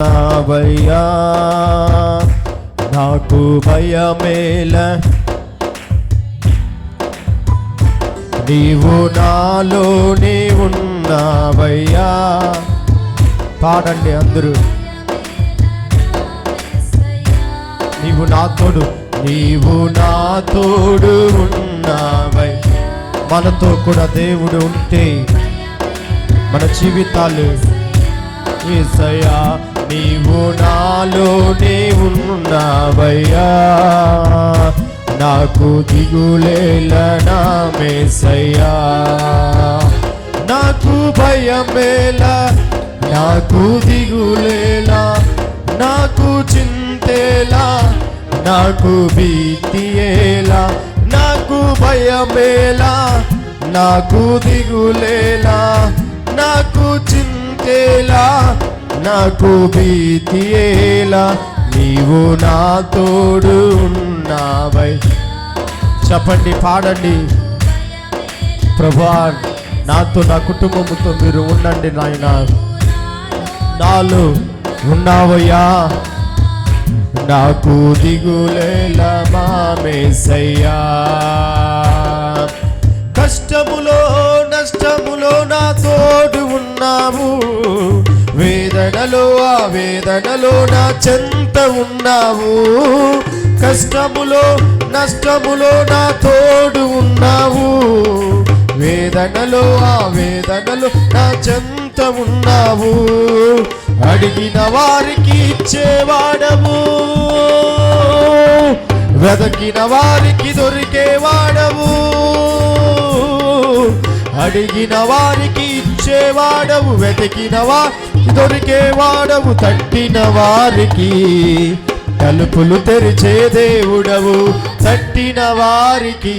భయ్యా నాకు భయమేల, నీవు నాలోనే ఉన్నావయ్యా. పాడండి అందరూ. నీవు నా తోడు, నీవు నా తోడు ఉన్నావై. మనతో కూడా దేవుడు ఉంటే మన జీవితాలు యేసయ్యా నీవు నాలోనే ఉన్నావయ్యా. నాకు దిగులేలా నా యేసయ్యా, నాకు భయమేలా, నాకు దిగులేలా, నాకు చింతేలా, నాకు భీతియేలా. నాకు భయమేలా, నాకు దిగులేలా, నాకు చింతేలా, నాకు భీతియేలా. నీవు నా తోడు ఉన్నావై. చెప్పండి, పాడండి. ప్రభువా నాతో, నా కుటుంబముతో మీరు ఉండండి నాయనా. నాలో ఉన్నావయ్యా, నాకు దిగులేలా మా యేసయ్యా. కష్టములో నష్టములో నా తోడు ఉన్నావు, వేదనలో ఆ వేదనలో నా చెంత ఉన్నావు. కష్టములో నష్టములో నా తోడు ఉన్నావు, వేదనలో ఆ వేదనలో నా చెంత ఉన్నావు. అడిగిన వారికి ఇచ్చేవాడవు, వెదకిన వారికి దొరికేవాడవు. అడిగిన వారికి ఇచ్చేవాడవు, వెతికిన వారికి దొరికేవాడవు. తట్టిన వారికి తలుపులు తెరిచే దేవుడవు, తట్టిన వారికి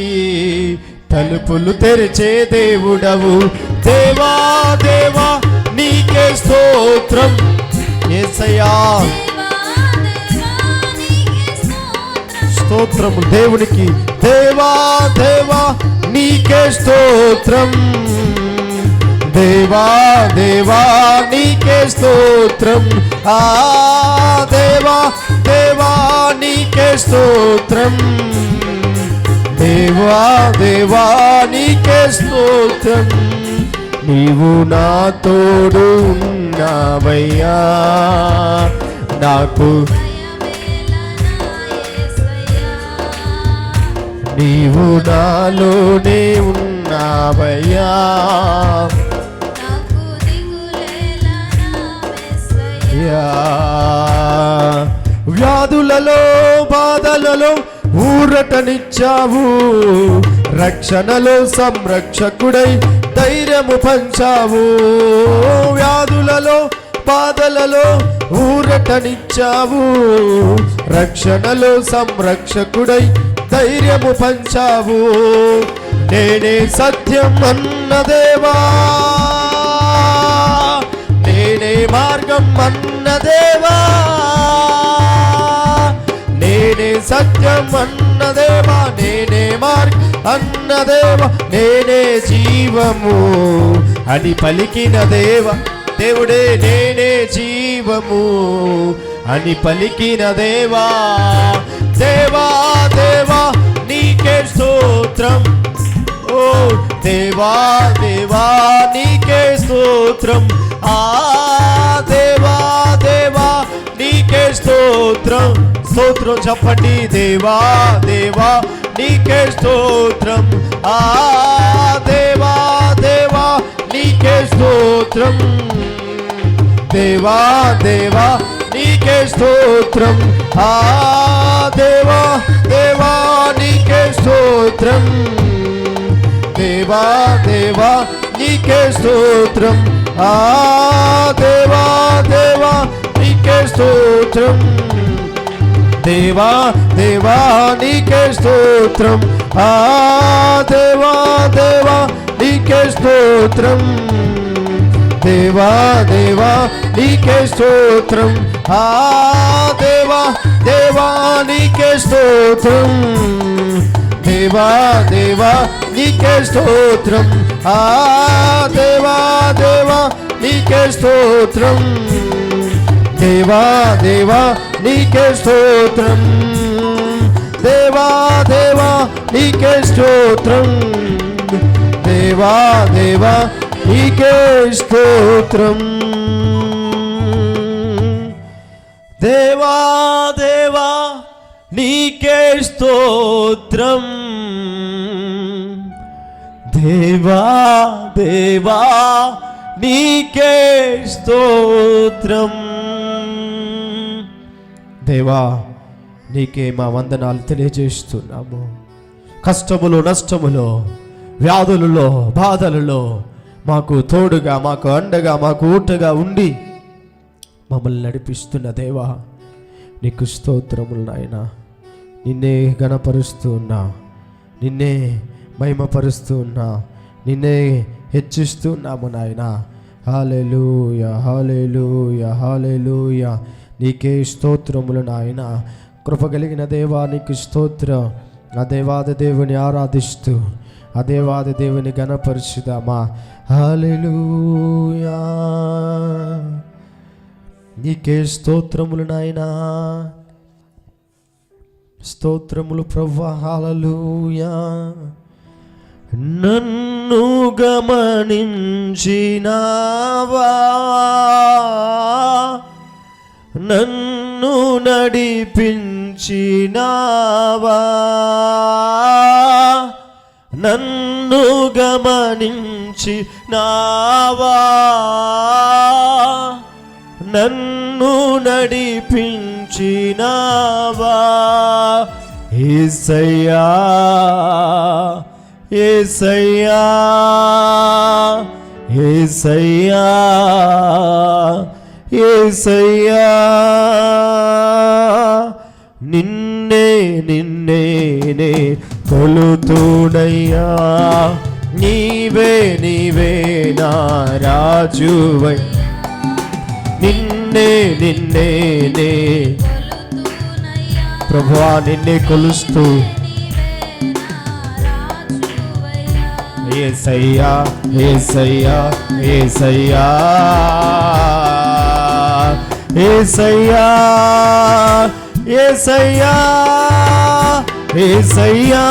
తలుపులు తెరిచే దేవుడవు. దేవా దేవా నీకే స్తోత్రం యేసయ్యా. స్తోత్రము దేవునికి. దేవా దేవా నీకే స్తోత్రం, దేవా దేవా నీకే స్తోత్రం. ఆ దేవా దేవా నీకే స్తోత్రం, దేవా దేవా నీకే స్తోత్రం. నీవు నా తోడు ఉన్నావయ్యా, నాకు నీవు నాలోనే ఉన్నావయ్యా. వ్యాధులలో బాధలలో ఊరటనిచ్చావు, రక్షణలో సంరక్షకుడై ధైర్యము పంచావు. వ్యాధులలో బాధలలో ఊరటనిచ్చావు, రక్షణలో సంరక్షకుడై ధైర్యము పంచావు. నేనే సత్యం అన్న దేవా, నేనే మార్గం అన్న దేవా, నేనే సత్యం అన్న దేవా, నేనే మార్గం అన్న దేవా, నేనే జీవము అని పలికిన దేవా. దేవుడే నేనే జీవము అని పలికిన దేవా. దేవా దేవా నీకే స్తోత్రం, ఓ దేవా దేవా నీకే స్తోత్రం. ఆ దేవా దేవా నీకే స్తోత్రం. స్తోత్రం చెప్పండి. దేవా దేవా నీకే స్తోత్రం. ఆ దేవా దేవా నీకే స్తోత్రం, దేవా దేవా నీకే స్తోత్రం. ఆ దేవా దేవా నీకే స్తోత్రం, దేవా దేవా నీకే స్తోత్రం. ఆ దేవా దేవా నీకే స్తోత్రం, దేవా దేవా నీకే స్తోత్రం. ఆ దేవా దేవా నీకే స్తోత్రం, దేవా దేవా నీకే స్తోత్రం. ఆ దేవా దేవా నీకే స్తోత్రం, దేవా దేవా నీకే స్తోత్రం. ఆ దేవా దేవా నీకే స్తోత్రం, దేవా దేవా నీకే స్తోత్రం, దేవా దేవా నీకే స్తోత్రం, దేవా దేవా నీకే స్తోత్రం, దేవా దేవా నీకే స్తోత్రం, దేవా దేవా నీకే స్తోత్రం. దేవా నీకే మా వందనాలు తెలియజేస్తున్నాము. కష్టములో నష్టములో వ్యాధులలో బాధలలో మాకు తోడుగా మాకు అండగా మాకు ఊటగా ఉండి మమ్మల్ని నడిపిస్తున్న దేవా నీకు స్తోత్రములు నాయనా. నిన్నే గణపరుస్తూ ఉన్నా, నిన్నే మహిమపరుస్తూ ఉన్నా, నిన్నే హెచ్చిస్తూ ఉన్నాము నాయనా. హల్లెలూయా హల్లెలూయా హల్లెలూయా నీకే స్తోత్రములు నాయనా. కృప కలిగిన దేవా నీకు స్తోత్రం. ఆ దేవాది దేవుని ఆరాధిస్తూ ఆ దేవాది దేవుని గణపరుచుదామా. హల్లెలూయా నీకే స్తోత్రములు నాయనా, స్తోత్రములు ప్రభువా. హల్లెలూయా. నన్ను గమనించినావా, నన్ను నడిపించినావా, నన్ను గమనించినావా, నన్ను నడిపించినావా. యేసయ్యా యేసయ్యా యేసయ్యా యేసయ్యా నిన్నే నిన్నే నే కొలుతుడయ్యా. నీవే నీవే నా రాజువై, నిన్నే నిన్నే నే ప్రభువా నిన్నే కొలుస్తూ యేసయ్యా యేసయ్యా యేసయ్యా యేసయ్యా యేసయ్యా యేసయ్యా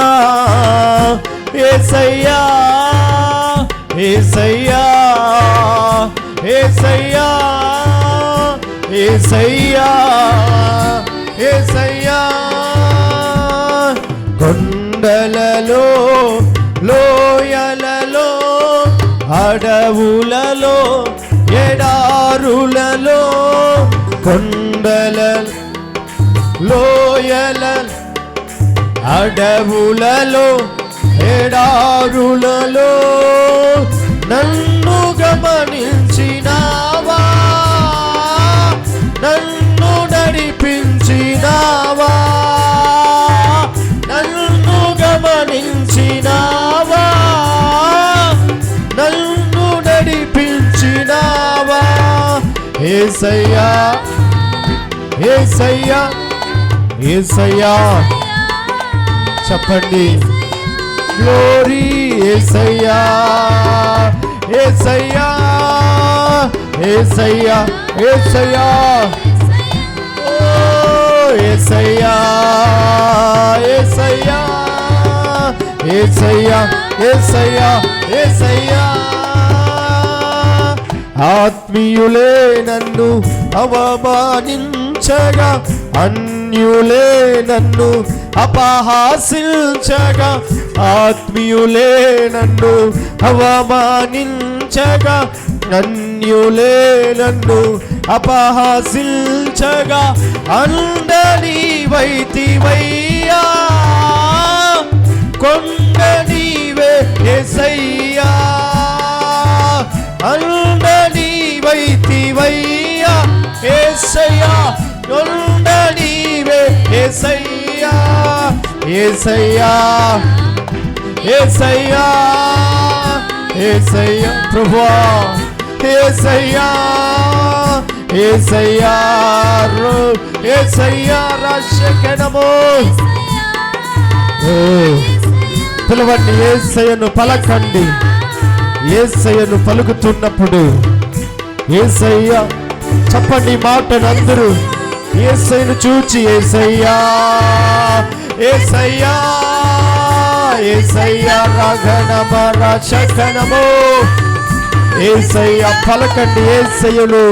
యేసయ్యా యేసయ్యా యేసయ్యా యేసయ్యా యేసయ్యా. కొండలలో లోయలలో అడవులలో ఎడారులలో కొండల లోయల అడవులలో ఎడారులలో నన్ను గమనించినావా, నన్ను నడిపించినావా, నన్ను గమనించినావా, నన్ను నడిపించినావా. యేసయ్యా యేసయ్యా యేసయ్యా చెప్పండి. గ్లోరీ యేసయ్యా యేసయ్యా యేసయ్యా యేసయ్యా ఓ యేసయ్యా యేసయ్యా యేసయ్యా యేసయ్యా యేసయ్యా. ఆత్మీయులే నన్ను అవమానించగా, అన్యులే నన్ను అపహాసించగా, ఆత్మీయులే నన్ను అవమానించగా, అన్యులే నన్ను అపహాసించగా, అందని వైతివయ్యా, కొండ నీవే యేసయ్యా, అందని వైతివయ్యా యేసయ్యా, కొండ నీవే యేసయ్యా యేసయ్యా యేసయ్యా యేసయ్యా ప్రభువా యేసయ్యా యేసయ్యా యేసయ్యా రక్షకనమో. పిలవండి, యేసయ్యను పలకండి. యేసయ్యను పలుకుతున్నప్పుడు యేసయ్యా చెప్పండి ఈ మాటను అందరూ. యేసయ్యను చూచి యేసయ్యా యేసయ్యా యేసయ్యా రఘనమ రక్షకనము యేసయ్యా పలకండి. యేసయ్యను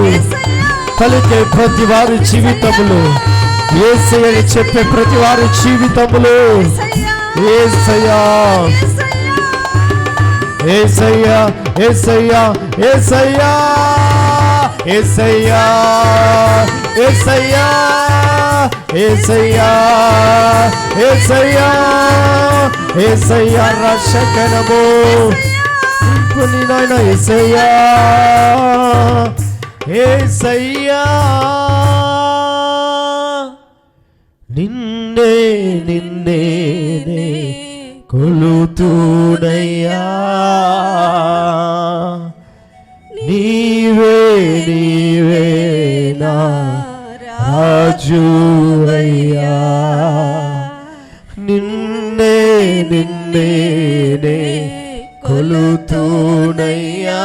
పలికే ప్రతి వారి జీవితములు, యేసయ్యని చెప్పే ప్రతి వారి జీవితములు యేసయ్యా యేసయ్యా యేసయ్యా యేసయ్యా యేసయ్యా యేసయ్యా యేసయ్యా యేసయ్యా యేసయ్యా రక్షకనము నాయన యేసయ్యా యేసయ్యా నిన్నే నిన్నే కొలుతునయ్యా నీవే నీవే నా రాజువయ్యా నిన్నే నిన్నే కొలుతునయ్యా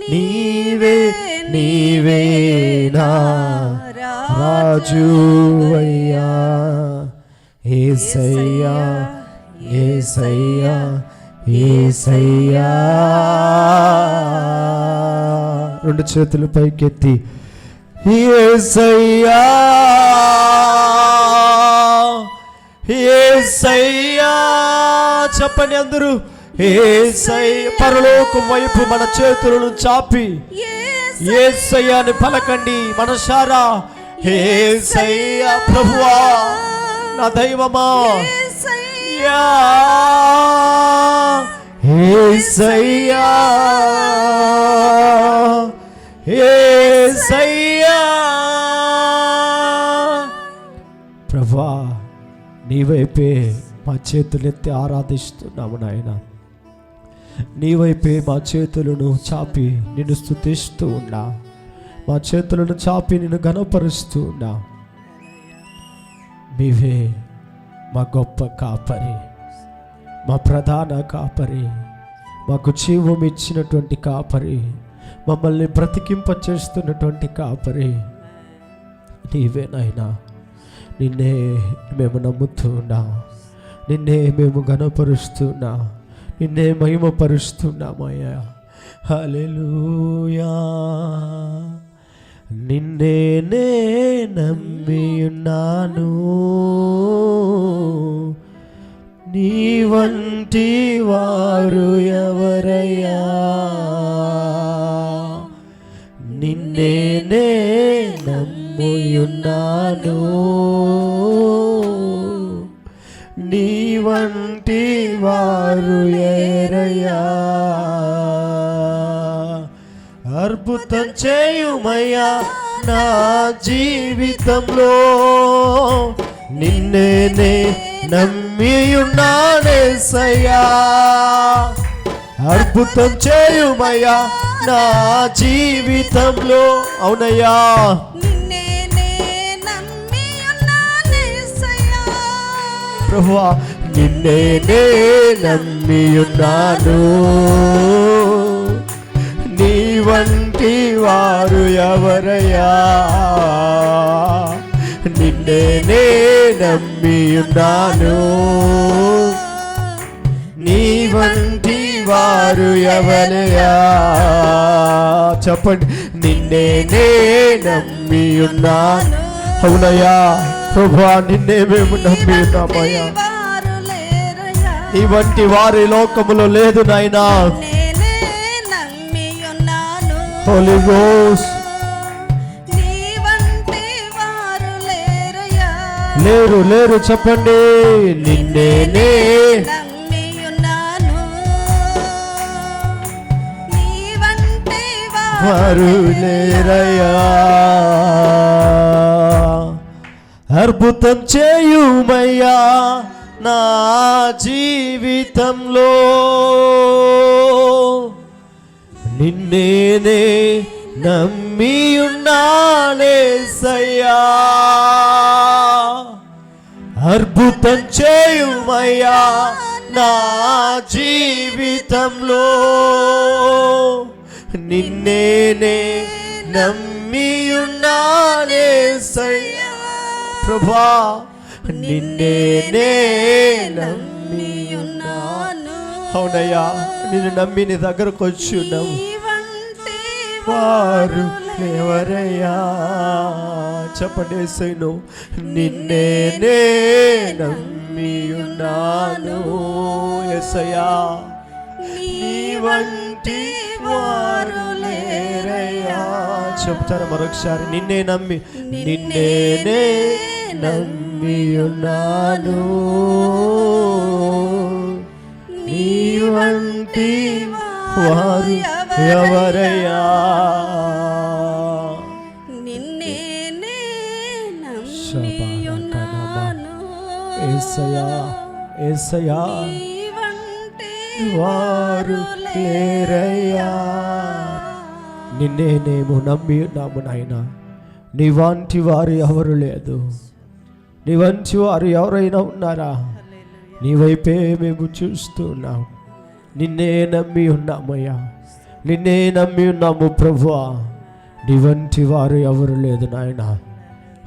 నీవే నీవే నా రాజువయ్యా యేసయ్యా యేసయ్యా యేసయ్యా. రెండు చేతులు పైకెత్తి యేసయ్యా యేసయ్యా చెప్పండి అందరూ. యేసయ్యా పరలోకం వైపు మన చేతులను చాపి యేసయ్యాని పలకండి మనసారా. యేసయ్యా ప్రభువా నా దైవమా యేసయ్యా యేసయ్యా ప్రభువా నీ వైపే మా చేతులెత్తి ఆరాధిస్తున్నాము నాయన. నీ వైపే మా చేతులను చాపి నిన్ను స్తుతిస్తూ ఉన్నా, మా చేతులను చాపి నిన్ను ఘనపరుస్తూ ఉన్నా. నీవే మా గొప్ప కాపరి, మా ప్రధాన కాపరి, మాకు జీవం ఇచ్చినటువంటి కాపరి, మమ్మల్ని బ్రతికింప చేస్తున్నటువంటి కాపరి నీవే నాయనా. నిన్నే మేము నమ్ముతున్నా, నిన్నే మేము ఘనపరుస్తున్నా, నిన్నే మహిమపరుస్తున్నామయ్యా. హల్లెలూయా. నిన్నే నమ్మి ఉన్నాను, నీ వంటి వారు ఎవరయ్యా. నిన్నే నమ్మి ఉన్నాను, నీ వంటి వారు ఎవరయ్యా. అద్భుతం చేయుమయ్యా నా జీవితంలో, నిన్నే నమ్మి ఉన్నానేసయ్యా. అద్భుతం చేయుమయ్యా నా జీవితంలో. అవునయ్యా ప్రభువా నిన్నే నమ్మి ఉన్నాను, నీ వంటి వారు ఎవరయ్యా. నిన్నే నమ్మి ఉన్నాను, నీ వంటి వారు ఎవరయ్యా. చెప్పండి నిన్నే నమ్మి ఉన్నాను. అవునయ్యా ప్రభువా నిన్నే మేము నమ్మి ఉన్నామయ్యా. నీ వంటి వారి లోకములో లేదు నాయనా. హోలీ గోస్ట్ లేరు లేరు చెప్పండి. నిన్నే వారు లేరయ్యా. అద్భుతం చేయుమయ్యా నా జీవితంలో, నిన్నే నమ్మి ఉన్నానేసయ్యా. అద్భుతం చేయుమయ్యా నా జీవితంలో, నిన్నే నమ్మియున్నానేసయ్యా. ప్రభా నిన్నే నే నమ్మియున్నాను. అవునయ్యా, నిన్ను నమ్మి నీ దగ్గరకు వచ్చి ఉన్నాము. వారు ఎవరయ్యా? చెప్పండి, యేసయ్యను నిన్నే నే నమ్మియున్నాను. యేసయ్యా, నీ వంటి వారు లేరయ్యా. చెప్తారా మరొకసారి? నిన్నే నమ్మి, నిన్నే నే నమ్మియున్నాను. నీ వంటి వారు ఎవరయ్యా? నిన్నే నమ్మియున్నాను. యేసయ్యా, యేసయ్యా, వారు లేరయ్యా. నిన్నే మేము నమ్మి ఉన్నాము నాయన. నీ వంటి వారు ఎవరు లేదు. నీ వంటి వారు ఎవరైనా ఉన్నారా? నీ వైపే మేము చూస్తూ ఉన్నాం. నిన్నే నమ్మి ఉన్నామయ్యా, నిన్నే నమ్మి ఉన్నాము ప్రభువా. నీ వంటి వారు ఎవరు లేదు నాయన.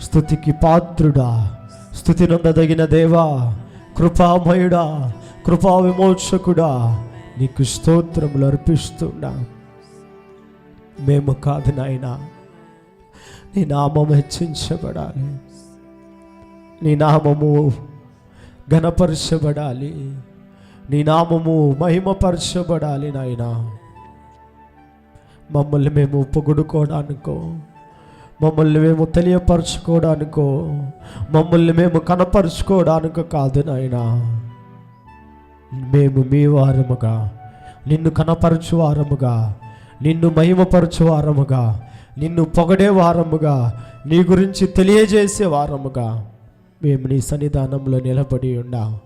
స్తుతికి పాత్రుడా, స్తుతి నొందదగిన దేవా, కృపామయుడా, కృపా విమోచకుడా, నీకు స్తోత్రములు అర్పిస్తున్నాం. మేము కాదు నాయన, నీ నామం హెచ్చించబడాలి, నీ నామము ఘనపరచబడాలి, నీ నామము మహిమపరచబడాలి నాయన. మమ్మల్ని మేము పొగుడుకోవడానికో, మమ్మల్ని మేము తెలియపరచుకోవడానికో, మమ్మల్ని మేము కనపరుచుకోవడానికో కాదు నాయన. మేము మీ వారముగా, నిన్ను కనపరచు వారముగా, నిన్ను మహిమపరచు వారముగా, నిన్ను పొగడే వారముగా, నీ గురించి తెలియజేసే వారముగా మేము నీ సన్నిధానంలో నిలబడి ఉన్నాం.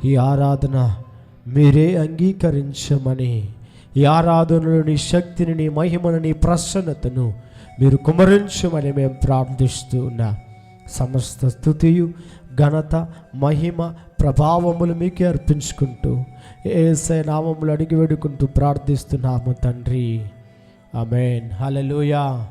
ఈ ఆరాధన మీరే అంగీకరించమని, ఈ ఆరాధనలో నీ శక్తిని, నీ మహిమను, నీ ప్రసన్నతను మీరు కుమరించమని మేము ప్రార్థిస్తూ ఉన్నాం. సమస్త స్తుతియు, ఘనత, మహిమ, ప్రభావములు మీకే అర్పించుకుంటూ యేసయ్య నామములో అడిగి వేడుకుంటూ ప్రార్థిస్తున్నాము తండ్రి. ఆమేన్. హల్లెలూయా.